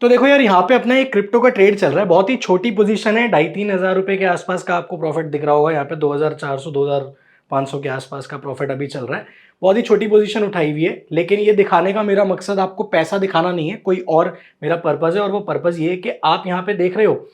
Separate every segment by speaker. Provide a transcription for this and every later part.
Speaker 1: तो देखो यार, यहाँ पे अपना एक क्रिप्टो का ट्रेड चल रहा है, बहुत ही छोटी पोजीशन है, 2,500-3,000 रुपए के आसपास का आपको प्रॉफिट दिख रहा होगा। यहाँ पे 2,400 2,500 के आसपास का प्रॉफिट अभी चल रहा है। बहुत ही छोटी पोजीशन उठाई हुई है, लेकिन ये दिखाने का मेरा मकसद आपको पैसा दिखाना नहीं है, कोई और मेरा पर्पज है। और वो पर्पज ये है कि आप यहाँ पे देख रहे हो,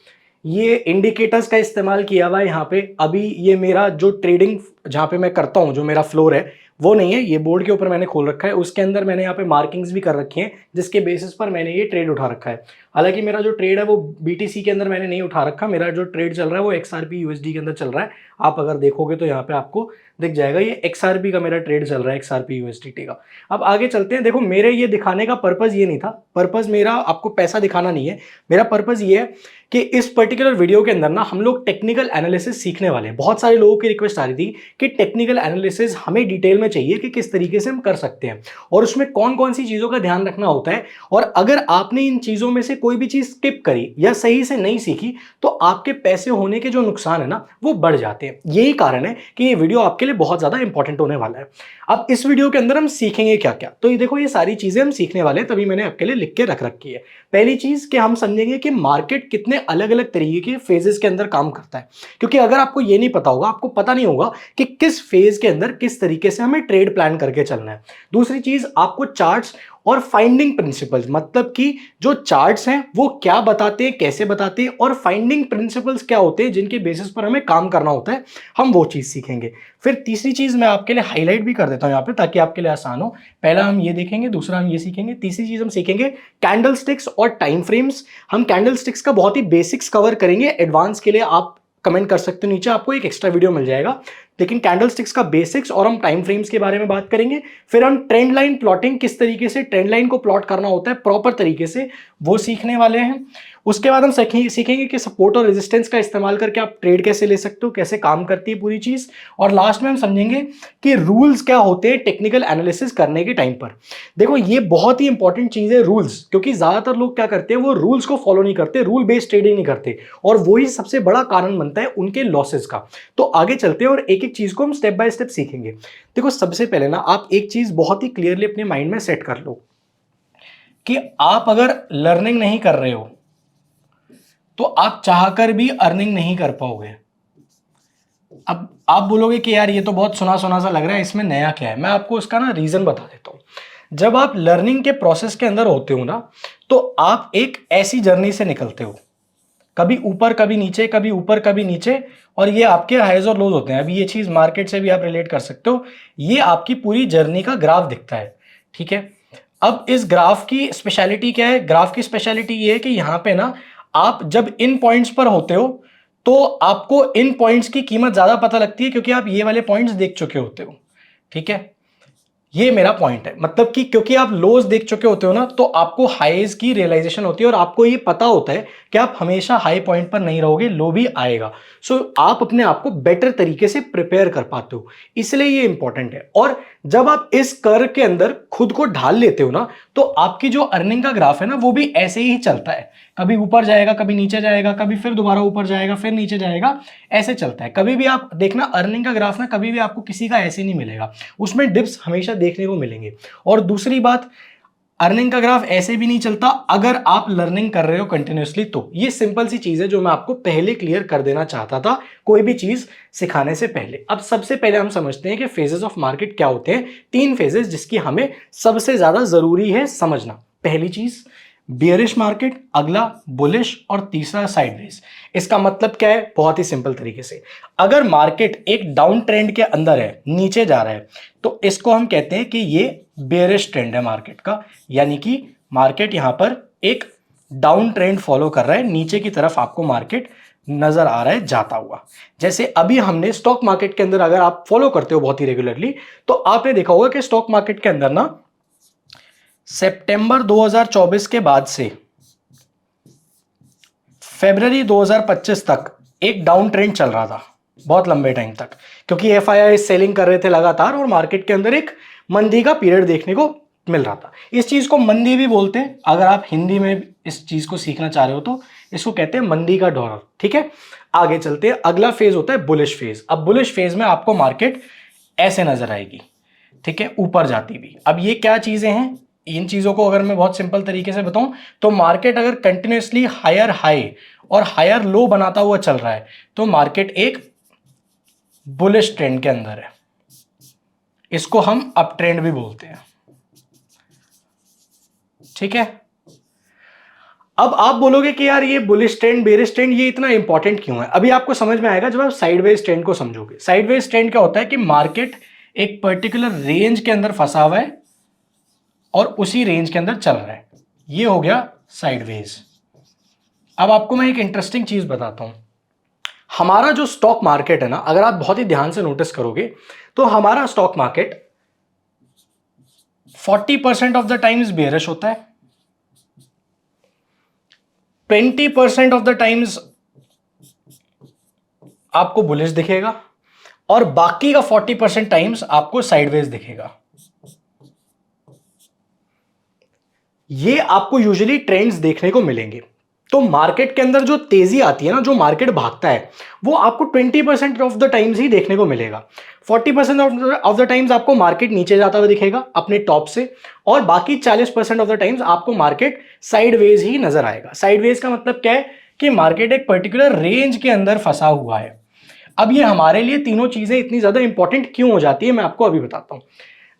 Speaker 1: ये इंडिकेटर्स का इस्तेमाल किया हुआ है यहाँ पे। अभी ये मेरा जो ट्रेडिंग जहाँ पे मैं करता हूँ, जो मेरा फ्लोर है वो नहीं है, ये बोर्ड के ऊपर मैंने खोल रखा है, उसके अंदर मैंने यहाँ पे मार्किंग्स भी कर रखी हैं जिसके बेसिस पर मैंने ये ट्रेड उठा रखा है। हालांकि मेरा जो ट्रेड है वो बीटीसी के अंदर मैंने नहीं उठा रखा, मेरा जो ट्रेड चल रहा है वो एक्सआरपी यूएसडी के अंदर चल रहा है। आप अगर देखोगे तो यहाँ पे आपको दिख जाएगा, ये एक्सआरपी का मेरा ट्रेड चल रहा है, एक्सआरपी यूएसडीटी का। अब आगे चलते हैं। देखो, मेरे ये दिखाने का पर्पज ये नहीं था, पर्पज मेरा आपको पैसा दिखाना नहीं है। मेरा पर्पज ये है कि इस पर्टिकुलर वीडियो के अंदर ना हम लोग टेक्निकल एनालिसिस सीखने वाले हैं। बहुत सारे लोगों की रिक्वेस्ट आ रही थी कि टेक्निकल एनालिसिस हमें डिटेल में चाहिए कि किस तरीके से हम कर सकते हैं और उसमें कौन कौन सी चीज़ों का ध्यान रखना होता है। और अगर आपने इन चीज़ों में से कोई भी चीज़ स्किप करी या सही से नहीं सीखी तो आपके पैसे होने के जो नुकसान है ना वो बढ़ जाते हैं। यही कारण है कि ये वीडियो आपके लिए बहुत ज़्यादा इंपॉर्टेंट होने वाला है। अब इस वीडियो के अंदर हम सीखेंगे क्या क्या, तो ये देखो, ये सारी चीज़ें हम सीखने वाले हैं, तभी मैंने आपके लिए लिख के रख रखी है। पहली चीज़ कि हम समझेंगे कि मार्केट कितने अलग अलग तरीके के फेजेस के अंदर काम करता है, क्योंकि अगर आपको ये नहीं पता होगा, आपको पता नहीं होगा कि किस फेज के अंदर किस तरीके से हमें ट्रेड प्लान करके चलना है। दूसरी चीज, आपको चार्ट्स और फाइंडिंग प्रिंसिपल्स, मतलब कि जो चार्ट्स हैं वो क्या बताते हैं, कैसे बताते हैं, और फाइंडिंग प्रिंसिपल्स क्या होते हैं जिनके बेसिस पर हमें काम करना होता है, हम वो चीज सीखेंगे। फिर तीसरी चीज मैं आपके लिए हाईलाइट भी कर देता हूं यहाँ पे ताकि आपके लिए आसान हो। पहला हम ये देखेंगे, दूसरा हम ये सीखेंगे, तीसरी चीज हम सीखेंगे कैंडल स्टिक्स और टाइम फ्रेम्स। हम कैंडल स्टिक्स का बहुत ही बेसिक्स कवर करेंगे, एडवांस के लिए आप कमेंट कर सकते हो नीचे, आपको एक एक्स्ट्रा वीडियो मिल जाएगा। लेकिन कैंडल स्टिक्स का बेसिक्स और हम टाइम फ्रेम्स के बारे में बात करेंगे। फिर हम ट्रेंड लाइन प्लॉटिंग, किस तरीके से ट्रेंड लाइन को प्लॉट करना होता है प्रॉपर तरीके से, वो सीखने वाले हैं। उसके बाद हम सीखेंगे कि सपोर्ट और रेजिस्टेंस का इस्तेमाल करके आप ट्रेड कैसे ले सकते हो, कैसे काम करती है पूरी चीज। और लास्ट में हम समझेंगे कि रूल्स क्या होते हैं टेक्निकल एनालिसिस करने के टाइम पर। देखो, ये बहुत ही इंपॉर्टेंट चीज है रूल्स, क्योंकि ज्यादातर लोग क्या करते हैं, वो रूल्स को फॉलो नहीं करते, रूल बेस्ड ट्रेडिंग नहीं करते, और वही सबसे बड़ा कारण बनता है उनके लॉसेस का। तो आगे चलते हैं और एक एक चीज को हम स्टेप बाय स्टेप सीखेंगे। देखो, सबसे पहले ना आप एक चीज बहुत ही क्लियरली अपने माइंड में सेट कर लो कि आप अगर लर्निंग नहीं कर रहे हो तो आप चाहकर भी अर्निंग नहीं कर पाओगे। अब आप बोलोगे कि यार ये तो बहुत सुना सुना सा लग रहा है, इसमें नया क्या है। मैं आपको उसका ना रीजन बता देता हूं। जब आप लर्निंग के प्रोसेस के अंदर होते हो ना, तो आप एक ऐसी जर्नी से निकलते हो, कभी ऊपर कभी नीचे, कभी ऊपर कभी नीचे, और ये आपके हाइज और लोज होते हैं। अभी ये चीज मार्केट से भी आप रिलेट कर सकते हो, ये आपकी पूरी जर्नी का ग्राफ दिखता है, ठीक है। अब इस ग्राफ की स्पेशलिटी क्या है, ग्राफ की स्पेशलिटी ये है कि यहां पे ना आप जब इन पॉइंट्स पर होते हो तो आपको इन पॉइंट्स की कीमत ज्यादा पता लगती है, क्योंकि आप ये वाले पॉइंट्स देख चुके होते हो, ठीक है। ये मेरा पॉइंट है, मतलब कि क्योंकि आप लोज देख चुके होते हो ना, तो आपको हाईज की रियलाइजेशन होती है और आपको ये पता होता है कि आप हमेशा हाई पॉइंट पर नहीं रहोगे, लो भी आएगा। सो आप अपने आप को बेटर तरीके से प्रिपेयर कर पाते हो, इसलिए ये इंपॉर्टेंट है। और जब आप इस कर्व के अंदर खुद को ढाल लेते हो ना, तो आपकी जो अर्निंग का ग्राफ है ना वो भी ऐसे ही चलता है, कभी ऊपर जाएगा, कभी नीचे जाएगा, कभी फिर दोबारा ऊपर जाएगा, फिर नीचे जाएगा, ऐसे चलता है। कभी भी आप देखना अर्निंग का ग्राफ ना, कभी भी आपको किसी का ऐसे नहीं मिलेगा, उसमें डिप्स हमेशा देखने को मिलेंगे। और दूसरी बात, अर्निंग का ग्राफ ऐसे भी नहीं चलता अगर आप लर्निंग कर रहे हो कंटिन्यूअसली। तो ये सिंपल सी चीज है जो मैं आपको पहले क्लियर कर देना चाहता था कोई भी चीज सिखाने से पहले। अब सबसे पहले हम समझते हैं कि फेजेस ऑफ मार्केट क्या होते हैं। 3 फेजेस जिसकी हमें सबसे ज्यादा जरूरी है समझना। पहली चीज बियरिश मार्केट, अगला बुलिश, और तीसरा साइडवेज। इसका मतलब क्या है, बहुत ही सिंपल तरीके से, अगर मार्केट एक डाउन ट्रेंड के अंदर है, नीचे जा रहा है, तो इसको हम कहते हैं कि ये बेयरिश ट्रेंड है मार्केट का, यानी कि मार्केट यहां पर एक डाउन ट्रेंड फॉलो कर रहा है, नीचे की तरफ आपको मार्केट नजर आ रहा है जाता हुआ। जैसे अभी हमने स्टॉक मार्केट के अंदर, अगर आप फॉलो करते हो बहुत ही रेगुलरली, तो आपने देखा होगा कि स्टॉक मार्केट के अंदर ना सितंबर 2024 के बाद से फरवरी 2025 तक एक डाउन ट्रेंड चल रहा था बहुत लंबे टाइम तक, क्योंकि एफआईआई सेलिंग कर रहे थे लगातार और मार्केट के अंदर एक मंदी का पीरियड देखने को मिल रहा था। इस चीज को मंदी भी बोलते हैं, अगर आप हिंदी में इस चीज को सीखना चाह रहे हो तो इसको कहते हैं मंदी का दौर, ठीक है। आगे चलते हैं, अगला फेज होता है बुलिश फेज। अब बुलिश फेज में आपको मार्केट ऐसे नजर आएगी, ठीक है, ऊपर जाती भी। अब ये क्या चीजें हैं, इन चीजों को अगर मैं बहुत सिंपल तरीके से बताऊं तो मार्केट अगर कंटिन्यूसली हायर हाई और हायर लो बनाता हुआ चल रहा है तो मार्केट एक बुलिश ट्रेंड के अंदर है। इसको हम अप ट्रेंड भी बोलते हैं, ठीक है। अब आप बोलोगे कि यार ये बुलिश ट्रेंड बेरिश ट्रेंड ये इतना इंपॉर्टेंट क्यों है? अभी आपको समझ में आएगा जब आप साइडवेज ट्रेंड को समझोगे। साइडवेज ट्रेंड क्या होता है कि मार्केट एक पर्टिकुलर रेंज के अंदर फंसा हुआ है और उसी रेंज के अंदर चल रहा है, ये हो गया साइडवेज। अब आपको मैं एक इंटरेस्टिंग चीज बताता हूं। हमारा जो स्टॉक मार्केट है ना, अगर आप बहुत ही ध्यान से नोटिस करोगे तो हमारा stock market 40% of the times bearish होता है, 20% ऑफ द टाइम्स आपको बुलिश दिखेगा और बाकी का 40% टाइम्स आपको साइडवेज दिखेगा। ये आपको यूजुअली ट्रेंड्स देखने को मिलेंगे। तो मार्केट के अंदर जो तेजी आती है ना, जो मार्केट भागता है, वो आपको 20% ऑफ द टाइम्स ही देखने को मिलेगा। 40% ऑफ द टाइम्स आपको मार्केट नीचे जाता हुआ दिखेगा अपने टॉप से, और बाकी 40% ऑफ द टाइम्स आपको मार्केट साइडवेज ही नजर आएगा। साइडवेज का मतलब क्या है कि मार्केट एक पर्टिकुलर रेंज के अंदर फंसा हुआ है। अब ये हमारे लिए तीनों चीजें इतनी ज्यादा इंपॉर्टेंट क्यों हो जाती है, मैं आपको अभी बताता हूं।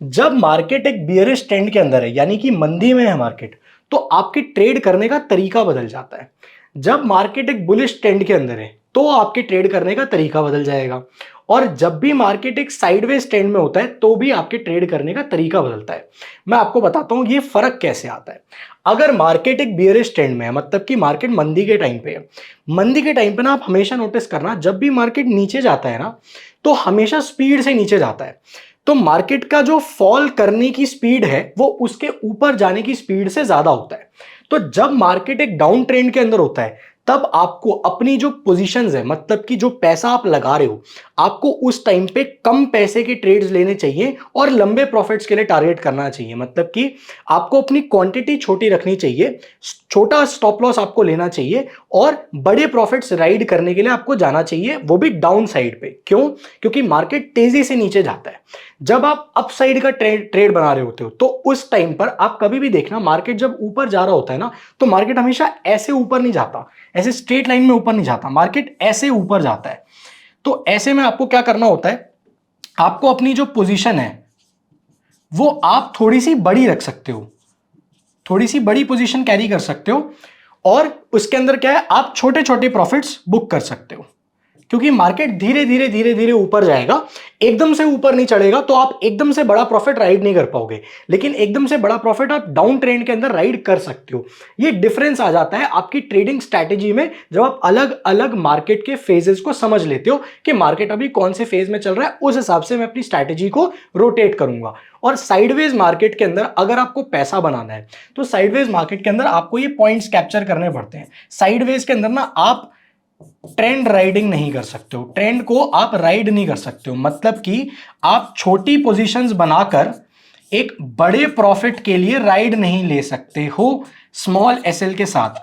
Speaker 1: जब मार्केट एक बियरिश ट्रेंड के अंदर है, यानी कि मंदी में है मार्केट, तो आपके ट्रेड करने का तरीका बदल जाता है। जब मार्केट एक बुलिश ट्रेंड के अंदर है तो आपके ट्रेड करने का तरीका बदल जाएगा, और जब भी मार्केट एक साइडवेज ट्रेंड में होता है तो भी आपके ट्रेड करने का तरीका बदलता है। मैं आपको बताता हूं ये फर्क कैसे आता है। अगर मार्केट एक बियरिश ट्रेंड में है, मतलब कि मार्केट मंदी के टाइम पे है, मंदी के टाइम पे ना आप हमेशा नोटिस करना, जब भी मार्केट नीचे जाता है ना तो हमेशा स्पीड से नीचे जाता है। तो मार्केट का जो फॉल करने की स्पीड है वो उसके ऊपर जाने की स्पीड से ज्यादा होता है। तो जब मार्केट एक डाउन ट्रेंड के अंदर होता है तब आपको अपनी जो पोजीशंस है, मतलब कि जो पैसा आप लगा रहे हो, आपको उस टाइम पे कम पैसे के ट्रेड्स लेने चाहिए और लंबे प्रॉफिट्स के लिए टारगेट करना चाहिए। मतलब कि आपको अपनी क्वांटिटी छोटी रखनी चाहिए, छोटा स्टॉप लॉस आपको लेना चाहिए और बड़े प्रॉफिट्स राइड करने के लिए आपको जाना चाहिए, वो भी डाउन साइड पे। क्यों? क्योंकि मार्केट तेजी से नीचे जाता है। जब आप अप साइड का ट्रेड बना रहे होते हो तो उस टाइम पर आप कभी भी देखना, मार्केट जब ऊपर जा रहा होता है ना तो मार्केट हमेशा ऐसे ऊपर नहीं जाता, ऐसे स्ट्रेट लाइन में ऊपर नहीं जाता, मार्केट ऐसे ऊपर जाता है। तो ऐसे में आपको क्या करना होता है, आपको अपनी जो पोजीशन है वो आप थोड़ी सी बड़ी रख सकते हो, थोड़ी सी बड़ी पोजीशन कैरी कर सकते हो, और उसके अंदर क्या है, आप छोटे छोटे प्रॉफिट्स बुक कर सकते हो। क्योंकि मार्केट धीरे धीरे धीरे धीरे ऊपर जाएगा, एकदम से ऊपर नहीं चढ़ेगा, तो आप एकदम से बड़ा प्रॉफिट राइड नहीं कर पाओगे, लेकिन एकदम से बड़ा प्रॉफिट आप डाउन ट्रेंड के अंदर राइड कर सकते हो। ये डिफरेंस आ जाता है आपकी ट्रेडिंग स्ट्रैटेजी में, जब आप अलग अलग मार्केट के फेजेस को समझ लेते हो कि मार्केट अभी कौन से फेज में चल रहा है, उस हिसाब से मैं अपनी स्ट्रैटेजी को रोटेट करूंगा। और साइडवेज मार्केट के अंदर अगर आपको पैसा बनाना है तो साइडवेज मार्केट के अंदर आपको ये पॉइंट्स कैप्चर करने पड़ते हैं। साइडवेज के अंदर ना आप ट्रेंड राइडिंग नहीं कर सकते हो, ट्रेंड को आप राइड नहीं कर सकते हो, मतलब कि आप छोटी पोजीशंस बनाकर एक बड़े प्रॉफिट के लिए राइड नहीं ले सकते हो स्मॉल एसएल के साथ।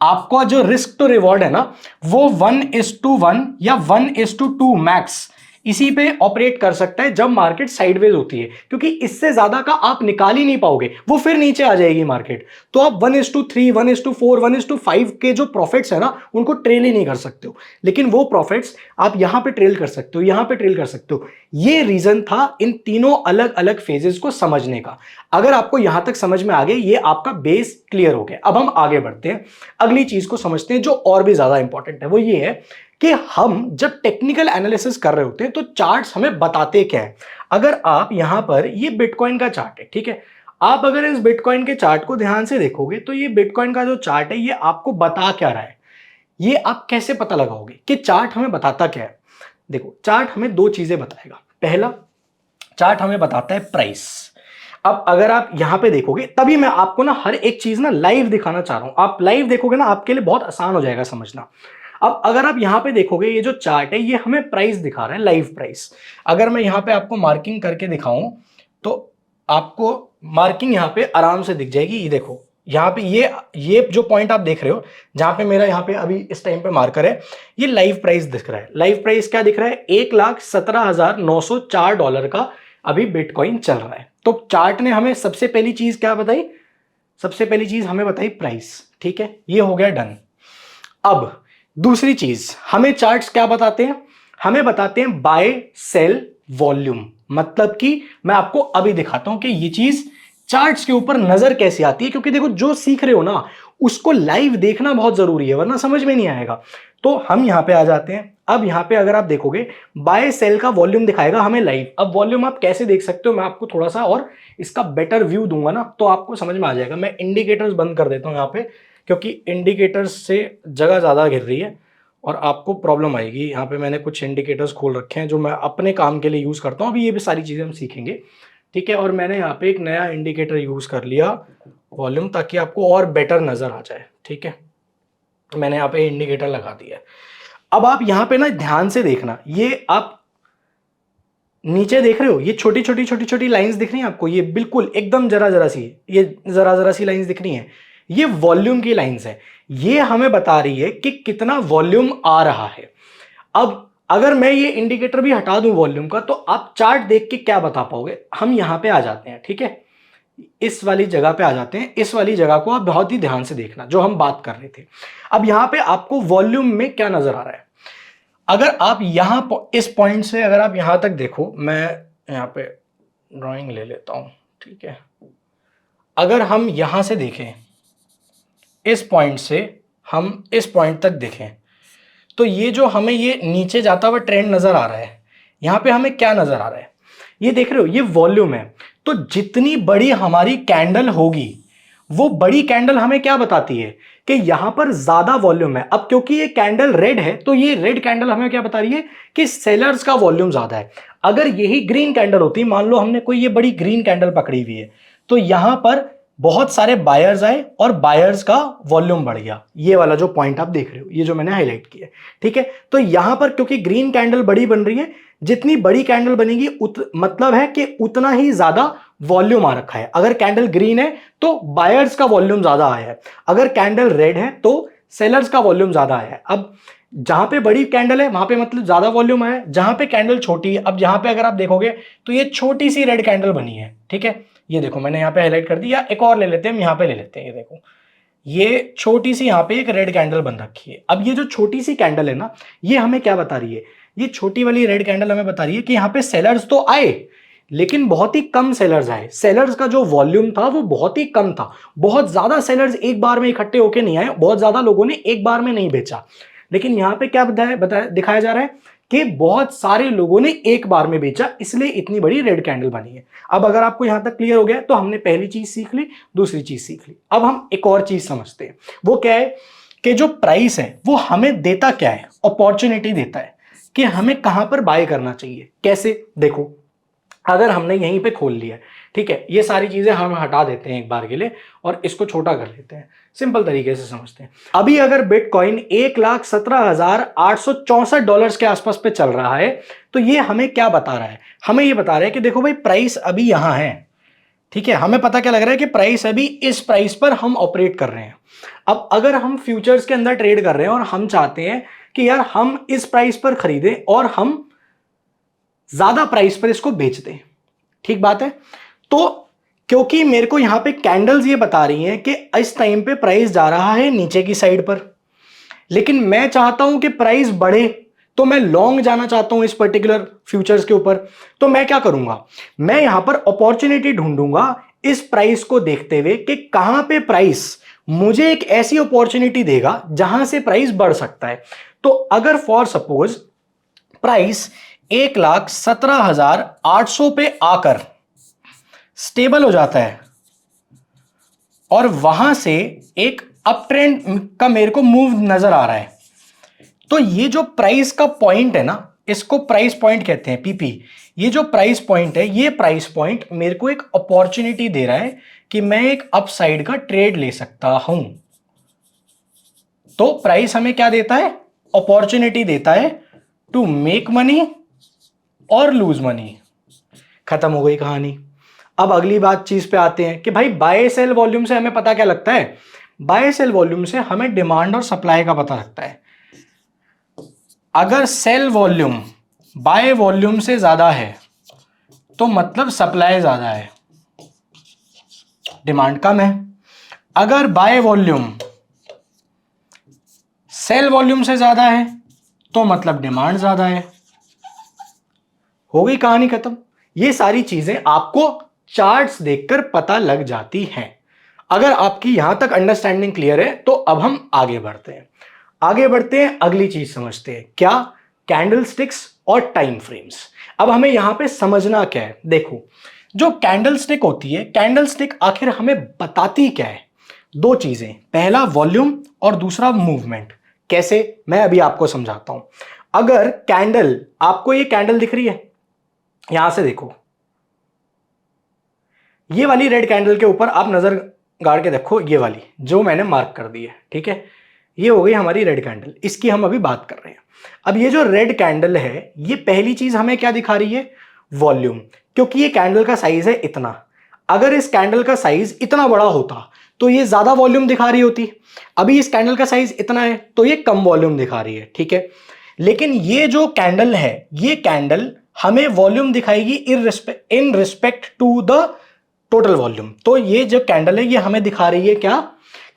Speaker 1: आपका जो रिस्क टू रिवॉर्ड है ना वो 1:1 या 1:2 मैक्स इसी पे ऑपरेट कर सकता है जब मार्केट साइडवेज होती है, क्योंकि इससे ज्यादा का आप निकाल ही नहीं पाओगे, वो फिर नीचे आ जाएगी मार्केट। तो आप 1:3, 1:4, 1:5 के जो प्रॉफिट्स है ना उनको ट्रेल ही नहीं कर सकते हो, लेकिन वो प्रॉफिट्स आप यहां पे ट्रेल कर सकते हो, यहां पे ट्रेल कर सकते हो। ये रीजन था इन तीनों अलग अलग फेजेस को समझने का। अगर आपको यहां तक समझ में आ गया, ये आपका बेस क्लियर हो गया। अब हम आगे बढ़ते हैं, अगली चीज को समझते हैं जो और भी ज्यादा इंपॉर्टेंट है। वो ये है कि हम जब टेक्निकल एनालिसिस कर रहे होते हैं तो चार्ट्स हमें बताते क्या है। अगर आप यहां पर, ये बिटकॉइन का चार्ट है, ठीक है, आप अगर इस बिटकॉइन के चार्ट को ध्यान से देखोगे तो ये बिटकॉइन का जो चार्ट है ये आपको बता क्या रहा है, ये आप कैसे पता लगाओगे कि चार्ट हमें बताता क्या है। देखो, चार्ट हमें दो चीजें बताएगा। पहला, चार्ट हमें बताता है प्राइस। अब अगर आप यहां पे देखोगे, तभी मैं आपको ना हर एक चीज ना लाइव दिखाना चाह रहा हूं, आप लाइव देखोगे ना आपके लिए बहुत आसान हो जाएगा समझना। अब अगर आप यहां पे देखोगे, ये जो चार्ट है ये हमें प्राइस दिखा रहा है, लाइव प्राइस। अगर मैं यहां पे आपको मार्किंग करके दिखाऊं तो आपको मार्किंग यहां पे आराम से दिख जाएगी। ये देखो, यहाँ पे ये जो पॉइंट आप देख रहे हो, जहां पे मेरा यहाँ पे अभी इस टाइम पे मार्कर है, ये लाइव प्राइस दिख रहा है। लाइव प्राइस क्या दिख रहा है? $1,17,904 का अभी बिटकॉइन चल रहा है। तो चार्ट ने हमें सबसे पहली चीज क्या बताई, सबसे पहली चीज हमें बताई प्राइस, ठीक है, ये हो गया डन। अब दूसरी चीज हमें चार्ट्स क्या बताते हैं, हमें बताते हैं बाय सेल वॉल्यूम। मतलब कि मैं आपको अभी दिखाता हूं कि ये चीज चार्ट्स के ऊपर नजर कैसे आती है, क्योंकि देखो जो सीख रहे हो ना उसको लाइव देखना बहुत जरूरी है, वरना समझ में नहीं आएगा। तो हम यहां पे आ जाते हैं। अब यहां पे अगर आप देखोगे बाय सेल का वॉल्यूम दिखाएगा हमें लाइव। अब वॉल्यूम आप कैसे देख सकते हो, मैं आपको थोड़ा सा और इसका बेटर व्यू दूंगा ना तो आपको समझ में आ जाएगा। मैं इंडिकेटर्स बंद कर देता हूं यहां पे, क्योंकि इंडिकेटर्स से जगह ज्यादा घिर रही है और आपको प्रॉब्लम आएगी। यहाँ पे मैंने कुछ इंडिकेटर्स खोल रखे हैं जो मैं अपने काम के लिए यूज करता हूँ, अभी ये भी सारी चीजें हम सीखेंगे, ठीक है। और मैंने यहाँ पे एक नया इंडिकेटर यूज कर लिया वॉल्यूम, ताकि आपको और बेटर नजर आ जाए, ठीक है। मैंने यहाँ पे इंडिकेटर लगा दिया है। अब आप यहाँ पे ना ध्यान से देखना, ये आप नीचे देख रहे हो ये छोटी छोटी छोटी छोटी लाइंस दिख रही हैं आपको, ये बिल्कुल एकदम जरा जरा सी, ये जरा जरा सी लाइंस दिख रही हैं, ये वॉल्यूम की लाइंस है। ये हमें बता रही है कि कितना वॉल्यूम आ रहा है। अब अगर मैं ये इंडिकेटर भी हटा दूं वॉल्यूम का, तो आप चार्ट देख के क्या बता पाओगे। हम यहां पे आ जाते हैं, ठीक है, इस वाली जगह पे आ जाते हैं। इस वाली जगह को आप बहुत ही ध्यान से देखना जो हम बात कर रहे थे। अब यहां पे आपको वॉल्यूम में क्या नजर आ रहा है, अगर आप यहां इस पॉइंट से अगर आप यहां तक देखो, मैं यहां पे ड्राइंग ले लेता हूं, ठीक है। अगर हम यहां से देखें, इस पॉइंट से हम इस पॉइंट तक देखें, तो ये जो हमें ये नीचे जाता हुआ ट्रेंड नजर आ रहा है, यहां पे हमें क्या नजर आ रहा है, ये देख रहे हो ये वॉल्यूम है। तो जितनी बड़ी हमारी कैंडल होगी, वो बड़ी कैंडल हमें क्या बताती है कि यहां पर ज्यादा वॉल्यूम है। अब क्योंकि ये कैंडल रेड है, तो ये रेड कैंडल हमें क्या बता रही है कि सेलर्स का वॉल्यूम ज्यादा है। अगर यही ग्रीन कैंडल होती, मान लो हमने कोई ये बड़ी ग्रीन कैंडल पकड़ी हुई है, तो यहां पर बहुत सारे बायर्स आए और बायर्स का वॉल्यूम बढ़ गया। ये वाला जो पॉइंट आप देख रहे हो, ये जो मैंने हाईलाइट किया है, ठीक है। तो यहां पर क्योंकि ग्रीन कैंडल बड़ी बन रही है, जितनी बड़ी कैंडल बनेगी मतलब है कि उतना ही ज्यादा वॉल्यूम आ रखा है। अगर कैंडल ग्रीन है तो बायर्स का वॉल्यूम ज्यादा आया है, अगर कैंडल रेड है तो सेलर्स का वॉल्यूम ज्यादा आया है। अब जहां पे बड़ी कैंडल है वहां पे मतलब ज्यादा वॉल्यूम आया है, जहां पे कैंडल छोटी है, अब यहां पे अगर आप देखोगे तो ये छोटी सी रेड कैंडल बनी है, ठीक है। ये देखो मैंने यहाँ पे हाईलाइट कर दिया। एक और ले लेते हैं, हम यहाँ पे ले लेते हैं, ये देखो ये छोटी सी यहाँ पे एक रेड कैंडल बन रखी है। अब ये जो छोटी सी कैंडल है ना, ये हमें क्या बता रही है, ये छोटी वाली रेड कैंडल हमें बता रही है कि यहाँ पे सेलर्स तो आए लेकिन बहुत ही कम सेलर्स आए। सेलर्स का जो वॉल्यूम था वो बहुत ही कम था, बहुत ज्यादा सेलर्स एक बार में इकट्ठे होके नहीं आए, बहुत ज्यादा लोगों ने एक बार में नहीं बेचा। लेकिन यहाँ पे क्या दिखाया जा रहा है कि बहुत सारे लोगों ने एक बार में बेचा, इसलिए इतनी बड़ी रेड कैंडल बनी है। अब अगर आपको यहां तक क्लियर हो गया तो हमने पहली चीज सीख ली, दूसरी चीज सीख ली। अब हम एक और चीज समझते हैं, वो क्या है कि जो प्राइस है वो हमें देता क्या है, अपॉर्चुनिटी देता है कि हमें कहां पर बाय करना चाहिए। कैसे, देखो अगर हमने यहीं पे खोल लिया, ठीक है, ये सारी चीजें हम हटा देते हैं एक बार के लिए और इसको छोटा कर लेते हैं, सिंपल तरीके से समझते हैं। अभी अगर बिटकॉइन $1,17,864 के आसपास पे चल रहा है, तो ये हमें क्या बता रहा है, हमें ये बता रहा है कि देखो भाई प्राइस अभी यहां है, ठीक है। हमें पता क्या लग रहा है कि प्राइस अभी इस प्राइस पर हम ऑपरेट कर रहे हैं। अब अगर हम फ्यूचर्स के अंदर ट्रेड कर रहे हैं और हम चाहते हैं कि यार हम इस प्राइस पर खरीदें और हम ज्यादा प्राइस पर इसको बेच दें, ठीक बात है। तो क्योंकि मेरे को यहां पे कैंडल्स ये बता रही हैं कि इस टाइम पे प्राइस जा रहा है नीचे की साइड पर, लेकिन मैं चाहता हूं कि प्राइस बढ़े, तो मैं लॉन्ग जाना चाहता हूं इस पर्टिकुलर फ्यूचर्स के ऊपर। तो मैं क्या करूंगा, मैं यहां पर अपॉर्चुनिटी ढूंढूंगा इस प्राइस को देखते हुए कि कहां पे प्राइस मुझे एक ऐसी अपॉर्चुनिटी देगा जहां से प्राइस बढ़ सकता है। तो अगर फॉर सपोज प्राइस 1,17,800 पे आकर स्टेबल हो जाता है और वहां से एक अप ट्रेंड का मेरे को मूव नजर आ रहा है, तो ये जो प्राइस का पॉइंट है ना, इसको प्राइस पॉइंट कहते हैं, पीपी। ये जो प्राइस पॉइंट है, ये प्राइस पॉइंट मेरे को एक अपॉर्चुनिटी दे रहा है कि मैं एक अपसाइड का ट्रेड ले सकता हूं। तो प्राइस हमें क्या देता है, अपॉर्चुनिटी देता है टू मेक मनी और लूज मनी। खत्म हो गई कहानी। अब अगली बात चीज पे आते हैं कि भाई बाय सेल वॉल्यूम से हमें पता क्या लगता है, बाय सेल वॉल्यूम से हमें डिमांड और सप्लाई का पता लगता है। अगर सेल वॉल्यूम बाय वॉल्यूम से ज्यादा है तो मतलब सप्लाई ज्यादा है, डिमांड कम है। अगर बाय वॉल्यूम सेल वॉल्यूम से ज्यादा है तो मतलब डिमांड ज्यादा है। हो गई कहानी खत्म। ये सारी चीजें आपको चार्ट्स देखकर पता लग जाती हैं। अगर आपकी यहां तक अंडरस्टैंडिंग क्लियर है तो अब हम आगे बढ़ते हैं। अगली चीज समझते हैं, क्या? कैंडलस्टिक्स और टाइम फ्रेम्स। अब हमें यहां पे समझना क्या है, देखो जो कैंडलस्टिक होती है, कैंडलस्टिक आखिर हमें बताती क्या है? दो चीजें, पहला वॉल्यूम और दूसरा मूवमेंट। कैसे, मैं अभी आपको समझाता हूं। अगर कैंडल, आपको ये कैंडल दिख रही है, यहां से देखो, ये वाली रेड कैंडल के ऊपर आप नजर गाड़ के देखो, ये वाली जो मैंने मार्क कर दी है, ठीक है, ये हो गई हमारी रेड कैंडल, इसकी हम अभी बात कर रहे हैं। अब ये जो रेड कैंडल है, ये पहली चीज हमें क्या दिखा रही है? वॉल्यूम, क्योंकि ये कैंडल का साइज है इतना। अगर इस कैंडल का साइज इतना बड़ा होता तो ये ज्यादा वॉल्यूम दिखा रही होती। अभी इस कैंडल का साइज इतना है तो ये कम वॉल्यूम दिखा रही है, ठीक है। लेकिन ये जो कैंडल है, ये कैंडल हमें वॉल्यूम दिखाएगी in respect to the total volume. तो ये जो कैंडल है ये हमें दिखा रही है क्या?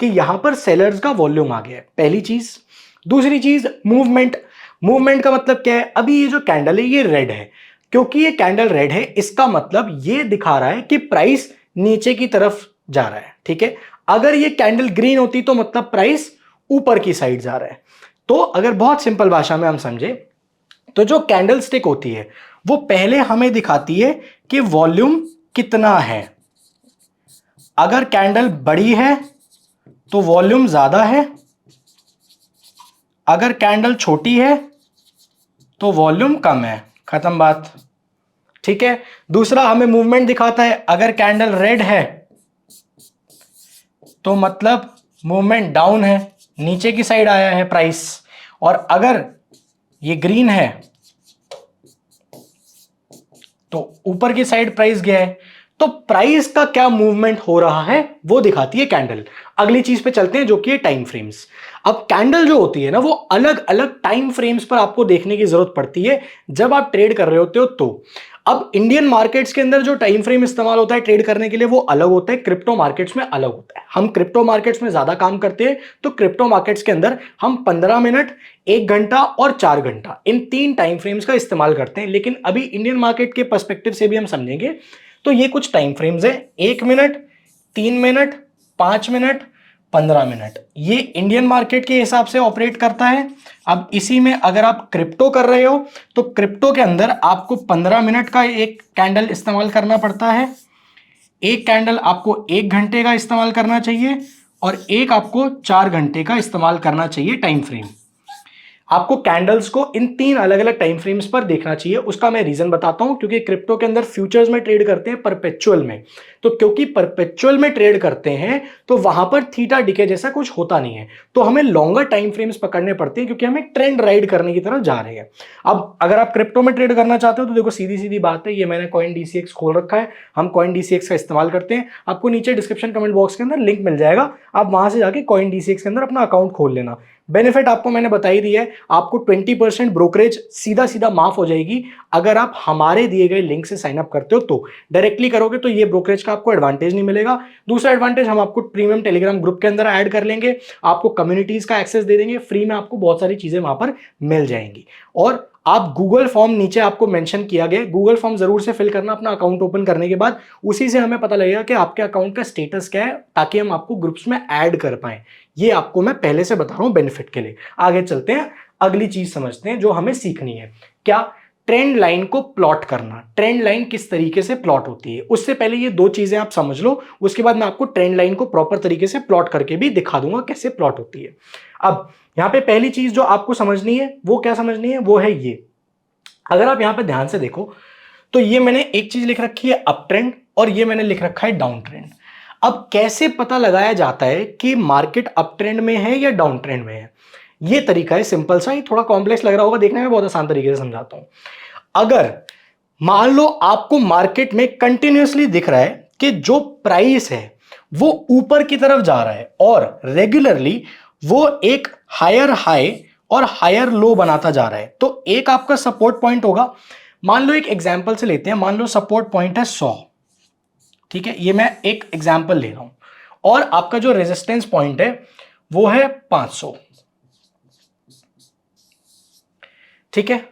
Speaker 1: कि यहां पर सेलर्स का वॉल्यूम आ गया है, पहली चीज। दूसरी चीज मूवमेंट। मूवमेंट का मतलब क्या है? अभी ये जो कैंडल है ये रेड है, क्योंकि ये कैंडल रेड है इसका मतलब ये दिखा रहा है कि प्राइस नीचे की तरफ जा रहा है, ठीक है। अगर ये कैंडल ग्रीन होती तो मतलब प्राइस ऊपर की साइड जा रहा है। तो अगर बहुत सिंपल भाषा में हम समझे तो जो कैंडल स्टिक होती है वो पहले हमें दिखाती है कि वॉल्यूम कितना है। अगर कैंडल बड़ी है तो वॉल्यूम ज्यादा है, अगर कैंडल छोटी है तो वॉल्यूम कम है, खत्म बात, ठीक है। दूसरा हमें मूवमेंट दिखाता है, अगर कैंडल रेड है तो मतलब मूवमेंट डाउन है, नीचे की साइड आया है प्राइस, और अगर ये ग्रीन है तो ऊपर की साइड प्राइस गया है। तो प्राइस का क्या मूवमेंट हो रहा है वो दिखाती है कैंडल। अगली चीज पे चलते हैं जो कि है टाइम फ्रेम्स। अब कैंडल जो होती है ना, वो अलग अलग टाइम फ्रेम्स पर आपको देखने की जरूरत पड़ती है जब आप ट्रेड कर रहे होते हो। तो अब इंडियन मार्केट्स के अंदर जो टाइम फ्रेम इस्तेमाल होता है ट्रेड करने के लिए वो अलग होता है, क्रिप्टो मार्केट्स में अलग होता है। हम क्रिप्टो मार्केट्स में ज्यादा काम करते हैं, तो क्रिप्टो मार्केट्स के अंदर हम 15 मिनट, 1 घंटा और 4 घंटा, इन 3 टाइम फ्रेम्स का इस्तेमाल करते हैं। लेकिन अभी इंडियन मार्केट के पर्सपेक्टिव से भी हम समझेंगे तो ये कुछ टाइम फ्रेम्स है, 1 मिनट, 3 मिनट, 5 मिनट, 15 मिनट, ये इंडियन मार्केट के हिसाब से ऑपरेट करता है। अब इसी में अगर आप क्रिप्टो कर रहे हो तो क्रिप्टो के अंदर आपको 15 मिनट का एक कैंडल इस्तेमाल करना पड़ता है, एक कैंडल आपको 1 घंटे का इस्तेमाल करना चाहिए, और एक आपको 4 घंटे का इस्तेमाल करना चाहिए टाइम फ्रेम। आपको कैंडल्स को इन 3 अलग अलग टाइम फ्रेम्स पर देखना चाहिए। उसका मैं रीजन बताता हूं, क्योंकि क्रिप्टो के अंदर फ्यूचर्स में ट्रेड करते हैं परपेचुअल में, तो क्योंकि परपेचुअल में ट्रेड करते हैं तो वहां पर थीटा डिके जैसा कुछ होता नहीं है, तो हमें लॉन्गर टाइम फ्रेम्स पकड़ने पड़ते हैं क्योंकि हमें ट्रेंड राइड करने की तरफ जा रहे हैं। अब अगर आप क्रिप्टो में ट्रेड करना चाहते हो तो देखो सीधी सीधी बात है, ये मैंने कॉइन डीसीएक्स खोल रखा है, हम कॉइन डीसीएक्स का इस्तेमाल करते हैं। आपको नीचे डिस्क्रिप्शन कमेंट बॉक्स के अंदर लिंक मिल जाएगा, आप वहां से जाके कॉइन डीसीएक्स के अंदर अपना अकाउंट खोल लेना। बेनिफिट आपको मैंने बता ही दिया है, आपको 20% ब्रोकरेज सीधा सीधा माफ हो जाएगी अगर आप हमारे दिए गए लिंक से साइन अप करते हो। तो डायरेक्टली करोगे तो ये ब्रोकरेज का आपको एडवांटेज नहीं मिलेगा। दूसरा एडवांटेज, हम आपको प्रीमियम टेलीग्राम ग्रुप के अंदर ऐड कर लेंगे, आपको कम्युनिटीज का एक्सेस दे देंगे, फ्री में आपको बहुत सारी चीजें वहां पर मिल जाएंगी। और आप गूगल फॉर्म, नीचे आपको मेंशन किया गया, गूगल फॉर्म जरूर से फिल करना अपना अकाउंट ओपन करने के बाद, उसी से हमें पता लगेगा कि आपके अकाउंट का स्टेटस क्या है, ताकि हम आपको ग्रुप्स में ऐड कर पाए। ये आपको मैं पहले से बता रहा हूं बेनिफिट के लिए। आगे चलते हैं, अगली चीज समझते हैं जो हमें सीखनी है, क्या? ट्रेंड लाइन को प्लॉट करना। ट्रेंड लाइन किस तरीके से प्लॉट होती है, उससे पहले ये 2 चीजें आप समझ लो, उसके बाद मैं आपको ट्रेंड लाइन को प्रॉपर तरीके से प्लॉट करके भी दिखा दूंगा कैसे प्लॉट होती है। अब यहां पे पहली चीज जो आपको समझनी है वो क्या समझनी है, वो है ये। अगर आप यहां पे ध्यान से देखो तो ये मैंने एक चीज लिख रखी है अप ट्रेंड, और ये मैंने लिख रखा है डाउन ट्रेंड। अब कैसे पता लगाया जाता है कि मार्केट अप ट्रेंड में है या डाउन ट्रेंड में है? ये तरीका है सिंपल सा, ही थोड़ा कॉम्प्लेक्स लग रहा होगा देखने में, बहुत आसान तरीके से समझाता हूं। अगर मान लो आपको मार्केट में कंटिन्यूअसली दिख रहा है कि जो प्राइस है वो ऊपर की तरफ जा रहा है और रेगुलरली वो एक हायर हाई और हायर लो बनाता जा रहा है, तो एक आपका सपोर्ट पॉइंट होगा। मान लो एक एग्जांपल से लेते हैं, मान लो सपोर्ट पॉइंट है 100, ठीक है, ये मैं एक एग्जांपल ले रहा हूं। और आपका जो रेजिस्टेंस पॉइंट है वो है 500, ठीक है।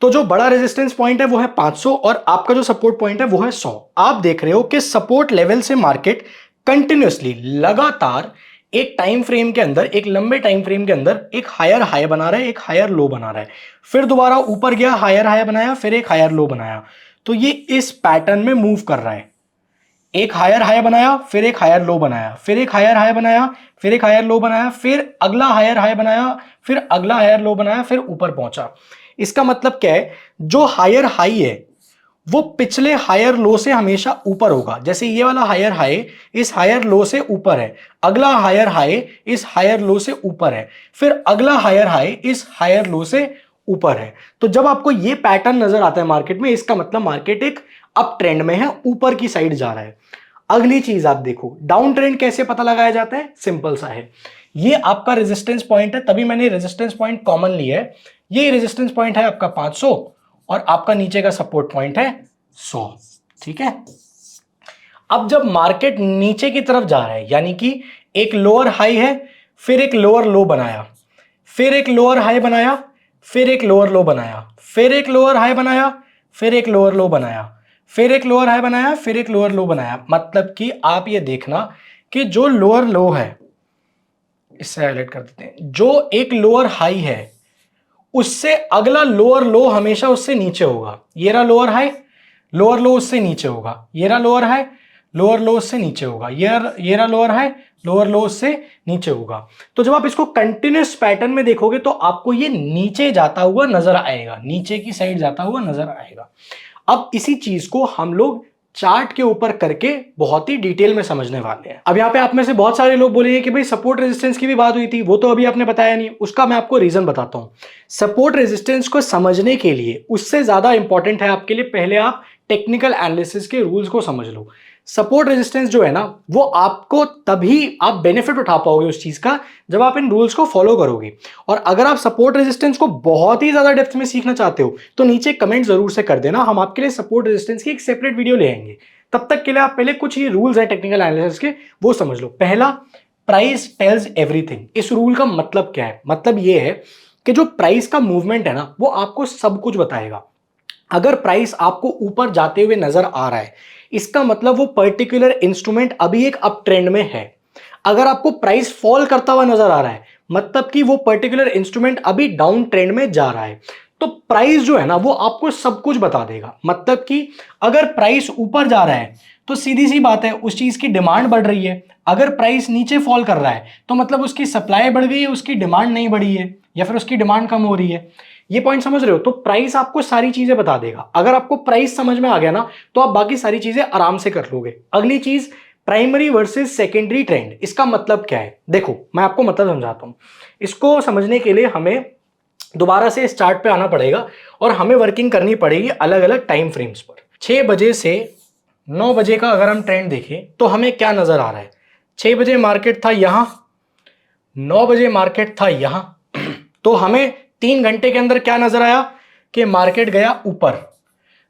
Speaker 1: तो जो बड़ा रेजिस्टेंस पॉइंट है वो है 500 और आपका जो सपोर्ट पॉइंट है वो है 100। आप देख रहे हो कि सपोर्ट लेवल से मार्केट कंटिन्यूअसली लगातार एक टाइम फ्रेम के अंदर, एक लंबे टाइम फ्रेम के अंदर एक हायर हाई बना रहा है, एक हायर लो बना रहा है, फिर दोबारा ऊपर गया, हायर हाई बनाया, फिर एक हायर लो बनाया। तो ये इस पैटर्न में मूव कर रहा है। एक हायर हाई बनाया, फिर एक हायर लो बनाया, फिर एक हायर हाई बनाया, फिर एक हायर लो बनाया, फिर अगला हायर हाई बनाया, फिर अगला हायर लो बनाया, फिर ऊपर पहुंचा। इसका मतलब क्या है, जो हायर हाई है वो पिछले हायर लो से हमेशा ऊपर होगा। जैसे ये वाला हायर हाई इस हायर लो से ऊपर है, अगला हायर हाई इस हायर लो से ऊपर है, फिर अगला हायर हाई इस हायर लो से ऊपर है। तो जब आपको ये पैटर्न नजर आता है मार्केट में, इसका मतलब मार्केट एक अप ट्रेंड में है, ऊपर की साइड जा रहा है। अगली चीज आप देखो, डाउन ट्रेंड कैसे पता लगाया जाता है, सिंपल सा है। ये आपका रेजिस्टेंस पॉइंट है, तभी मैंने रेजिस्टेंस पॉइंट कॉमन लिया है। ये रेजिस्टेंस पॉइंट है आपका 500 और आपका नीचे का सपोर्ट पॉइंट है 100, ठीक है। अब जब मार्केट नीचे की तरफ जा रहा है, यानी कि एक लोअर हाई है, फिर एक लोअर लो बनाया, फिर एक लोअर हाई बनाया, फिर एक लोअर लो बनाया, फिर एक लोअर हाई बनाया, फिर एक लोअर लो बनाया, फिर एक लोअर हाई बनाया, फिर एक लोअर लो बनाया। मतलब कि आप ये देखना कि जो लोअर लो है, इससे हाईलाइट कर देते हैं, जो एक लोअर हाई है उससे अगला लोअर लो हमेशा उससे नीचे होगा। ये रहा लोअर हाई, लोअर लो उससे नीचे होगा। ये रहा लोअर हाई, लोअर लो उससे नीचे होगा। ये रहा लोअर हाई, लोअर लो उससे नीचे होगा। तो जब आप इसको कंटिन्यूस पैटर्न में देखोगे तो आपको ये नीचे जाता हुआ नजर आएगा, नीचे की साइड जाता हुआ नजर आएगा। अब इसी चीज को हम लोग चार्ट के ऊपर करके बहुत ही डिटेल में समझने वाले हैं। अब यहाँ पे आप में से बहुत सारे लोग बोलेंगे कि भाई सपोर्ट रेजिस्टेंस की भी बात हुई थी, वो तो अभी आपने बताया नहीं। उसका मैं आपको रीजन बताता हूं। सपोर्ट रेजिस्टेंस को समझने के लिए उससे ज्यादा इंपॉर्टेंट है आपके लिए, पहले आप टेक्निकल एनालिसिस के रूल्स को समझ लो। सपोर्ट रेजिस्टेंस जो है ना, वो आपको तभी आप बेनिफिट उठा पाओगे उस चीज का जब आप इन रूल्स को फॉलो करोगे। और अगर आप सपोर्ट रेजिस्टेंस को बहुत ही ज्यादा डेप्थ में सीखना चाहते हो तो नीचे कमेंट जरूर से कर देना, हम आपके लिए सपोर्ट रेजिस्टेंस की एक सेपरेट वीडियो ले आएंगे। तब तक के लिए आप पहले कुछ ये रूल्स हैं टेक्निकल एनालिसिस के, वो समझ लो। पहला, प्राइस टेल्स एवरीथिंग। इस रूल का मतलब क्या है? मतलब ये है कि जो प्राइस का मूवमेंट है ना, वो आपको सब कुछ बताएगा। अगर प्राइस आपको ऊपर जाते हुए नजर आ रहा है, इसका मतलब वो पर्टिकुलर इंस्ट्रूमेंट अभी एक अप ट्रेंड में है। अगर आपको प्राइस फॉल करता हुआ नजर आ रहा है, मतलब कि वो पर्टिकुलर इंस्ट्रूमेंट अभी डाउन ट्रेंड में जा रहा है। तो प्राइस जो है ना, वो आपको सब कुछ बता देगा। मतलब कि अगर प्राइस ऊपर जा रहा है तो सीधी सी बात है, उस चीज की डिमांड बढ़ रही है। अगर प्राइस नीचे फॉल कर रहा है तो मतलब उसकी सप्लाई बढ़ गई है, उसकी डिमांड नहीं बढ़ी है, या फिर उसकी डिमांड कम हो रही है। ये पॉइंट समझ रहे हो? तो प्राइस आपको सारी चीजें बता देगा। अगर आपको प्राइस समझ में आ गया ना, तो आप बाकी सारी चीजें आराम से कर लोगे। अगली चीज, प्राइमरी वर्सेस सेकेंडरी ट्रेंड। इसका मतलब क्या है? देखो, मैं आपको मतलब समझाता हूं। इसको समझने के लिए हमें दोबारा से इस चार्ट पे आना पड़ेगा और हमें वर्किंग करनी पड़ेगी अलग अलग टाइम फ्रेम्स पर। 6 बजे से 9 बजे का अगर हम ट्रेंड देखें तो हमें क्या नजर आ रहा है? 6 बजे मार्केट था यहां, 9 बजे मार्केट था यहां। तो हमें 3 घंटे के अंदर क्या नजर आया कि मार्केट गया ऊपर।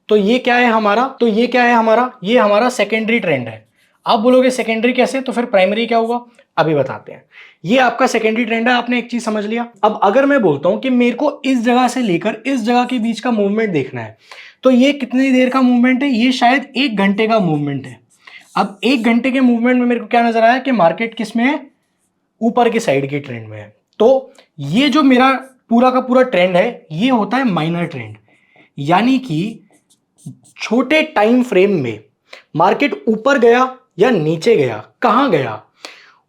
Speaker 1: तो ये क्या है हमारा? ये हमारा सेकेंडरी ट्रेंड है। आप बोलोगे सेकेंडरी कैसे, तो फिर प्राइमरी क्या होगा? अभी बताते हैं। ये आपका सेकेंडरी ट्रेंड है, आपने एक चीज समझ लिया। अब अगर मैं बोलता हूं कि मेरे को इस जगह से लेकर इस जगह के बीच का मूवमेंट देखना है, तो ये कितनी देर का मूवमेंट है? ये शायद 1 घंटे का मूवमेंट है। अब 1 घंटे के मूवमेंट में मेरे को क्या नजर आया कि मार्केट किस में है? ऊपर की साइड की ट्रेंड में है। तो ये जो मेरा पूरा का पूरा ट्रेंड है, ये होता है माइनर ट्रेंड। यानी कि छोटे टाइम फ्रेम में मार्केट ऊपर गया या नीचे गया, कहां गया,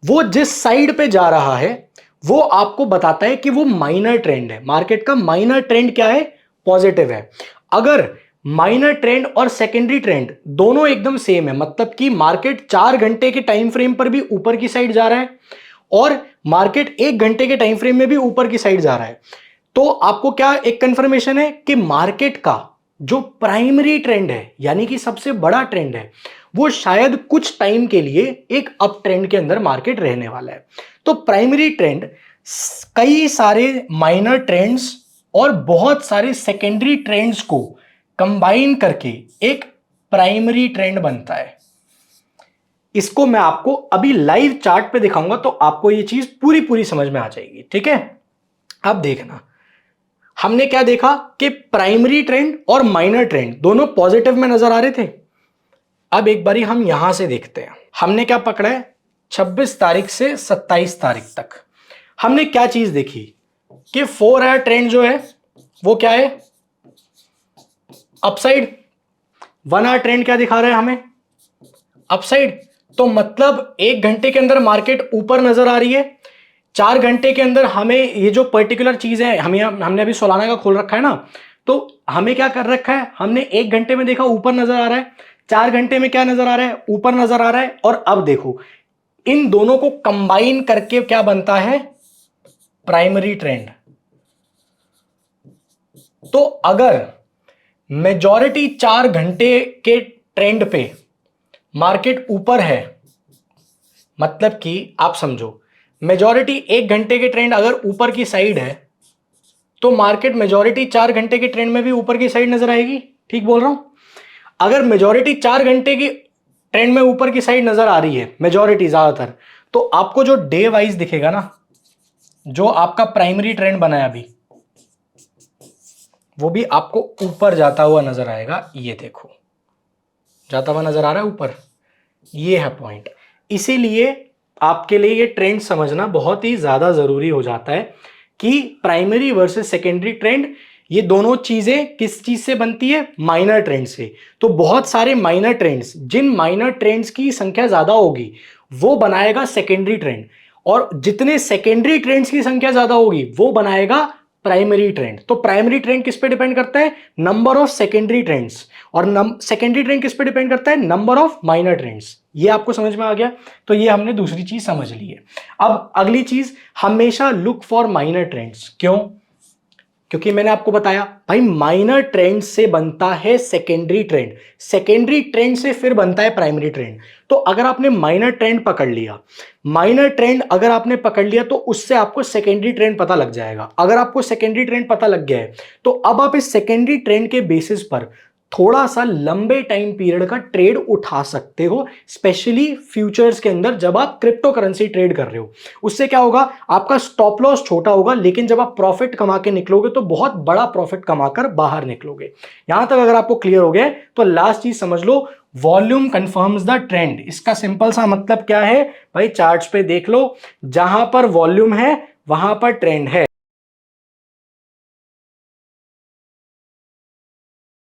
Speaker 1: वो जिस साइड पे जा रहा है वो आपको बताता है कि वो माइनर ट्रेंड है। मार्केट का माइनर ट्रेंड क्या है? पॉजिटिव है। अगर माइनर ट्रेंड और सेकेंडरी ट्रेंड दोनों एकदम सेम है, मतलब कि मार्केट 4 घंटे के टाइम फ्रेम पर भी ऊपर की साइड जा रहा है और मार्केट 1 घंटे के टाइम फ्रेम में भी ऊपर की साइड जा रहा है, तो आपको क्या एक कंफर्मेशन है कि मार्केट का जो प्राइमरी ट्रेंड है, यानी कि सबसे बड़ा ट्रेंड है, वो शायद कुछ टाइम के लिए एक अप ट्रेंड के अंदर मार्केट रहने वाला है। तो प्राइमरी ट्रेंड कई सारे माइनर ट्रेंड्स और बहुत सारे सेकेंडरी ट्रेंड्स को कंबाइन करके एक प्राइमरी ट्रेंड बनता है। इसको मैं आपको अभी लाइव चार्ट पे दिखाऊंगा तो आपको ये चीज पूरी पूरी समझ में आ जाएगी, ठीक है। अब देखना, हमने क्या देखा कि प्राइमरी ट्रेंड और माइनर ट्रेंड दोनों पॉजिटिव में नजर आ रहे थे। अब एक बारी हम यहां से देखते हैं, हमने क्या पकड़ा है 26 तारीख से 27 तारीख तक हमने क्या चीज देखी कि 4 आवर ट्रेंड जो है वो क्या है, अपसाइड। 1 आवर ट्रेंड क्या दिखा रहा है हमें, अपसाइड। तो मतलब 1 घंटे के अंदर मार्केट ऊपर नजर आ रही है, 4 घंटे के अंदर हमें ये जो पर्टिकुलर चीज है, हमने अभी सोलाना का खोल रखा है ना, तो हमें क्या कर रखा है, हमने 1 घंटे में देखा ऊपर नजर आ रहा है, 4 घंटे में क्या नजर आ रहा है, ऊपर नजर आ रहा है। और अब देखो इन दोनों को कंबाइन करके क्या बनता है, प्राइमरी ट्रेंड। तो अगर मेजॉरिटी 4 घंटे के ट्रेंड पे मार्केट ऊपर है, मतलब कि आप समझो मेजॉरिटी 1 घंटे के ट्रेंड अगर ऊपर की साइड है तो मार्केट मेजॉरिटी 4 घंटे के ट्रेंड में भी ऊपर की साइड नजर आएगी, ठीक बोल रहा हूं। अगर मेजॉरिटी 4 घंटे की ट्रेंड में ऊपर की साइड नजर आ रही है, मेजॉरिटी ज्यादातर, तो आपको जो डे वाइज दिखेगा ना, जो आपका प्राइमरी ट्रेंड बना है अभी, वो भी आपको ऊपर जाता हुआ नजर आएगा। ये देखो जाता हुआ नजर आ रहा है ऊपर, ये है पॉइंट। इसीलिए आपके लिए ये ट्रेंड समझना बहुत ही ज्यादा जरूरी हो जाता है कि प्राइमरी वर्सेस सेकेंडरी ट्रेंड, ये दोनों चीजें किस चीज से बनती है, माइनर ट्रेंड से। तो बहुत सारे माइनर ट्रेंड्स, जिन माइनर ट्रेंड्स की संख्या ज्यादा होगी वो बनाएगा सेकेंडरी ट्रेंड, और जितने सेकेंडरी ट्रेंड्स की संख्या ज्यादा होगी वो बनाएगा प्राइमरी ट्रेंड। तो प्राइमरी ट्रेंड किस पे डिपेंड करता है, नंबर ऑफ सेकेंडरी ट्रेंड्स, और सेकेंडरी ट्रेंड किस पे डिपेंड करता है, नंबर ऑफ माइनर ट्रेंड्स। ये आपको समझ में आ गया, तो ये हमने दूसरी चीज समझ ली है। अब अगली चीज, हमेशा लुक फॉर माइनर ट्रेंड्स। क्यों, क्योंकि मैंने आपको बताया भाई माइनर ट्रेंड से बनता है सेकेंडरी ट्रेंड, सेकेंडरी ट्रेंड से फिर बनता है प्राइमरी ट्रेंड। तो अगर आपने माइनर ट्रेंड पकड़ लिया, माइनर ट्रेंड अगर आपने पकड़ लिया तो उससे आपको सेकेंडरी ट्रेंड पता लग जाएगा। अगर आपको सेकेंडरी ट्रेंड पता लग गया है तो अब आप इस सेकेंडरी ट्रेंड के बेसिस पर थोड़ा सा लंबे टाइम पीरियड का ट्रेड उठा सकते हो, स्पेशली फ्यूचर्स के अंदर जब आप क्रिप्टो करेंसी ट्रेड कर रहे हो। उससे क्या होगा, आपका स्टॉप लॉस छोटा होगा, लेकिन जब आप प्रॉफिट कमा के निकलोगे तो बहुत बड़ा प्रॉफिट कमाकर बाहर निकलोगे। यहां तक अगर आपको क्लियर हो गया तो लास्ट चीज समझ लो, वॉल्यूम कंफर्म्स द ट्रेंड। इसका सिंपल सा मतलब क्या है भाई, चार्ट्स पे देख लो, जहां पर वॉल्यूम है वहां पर ट्रेंड है।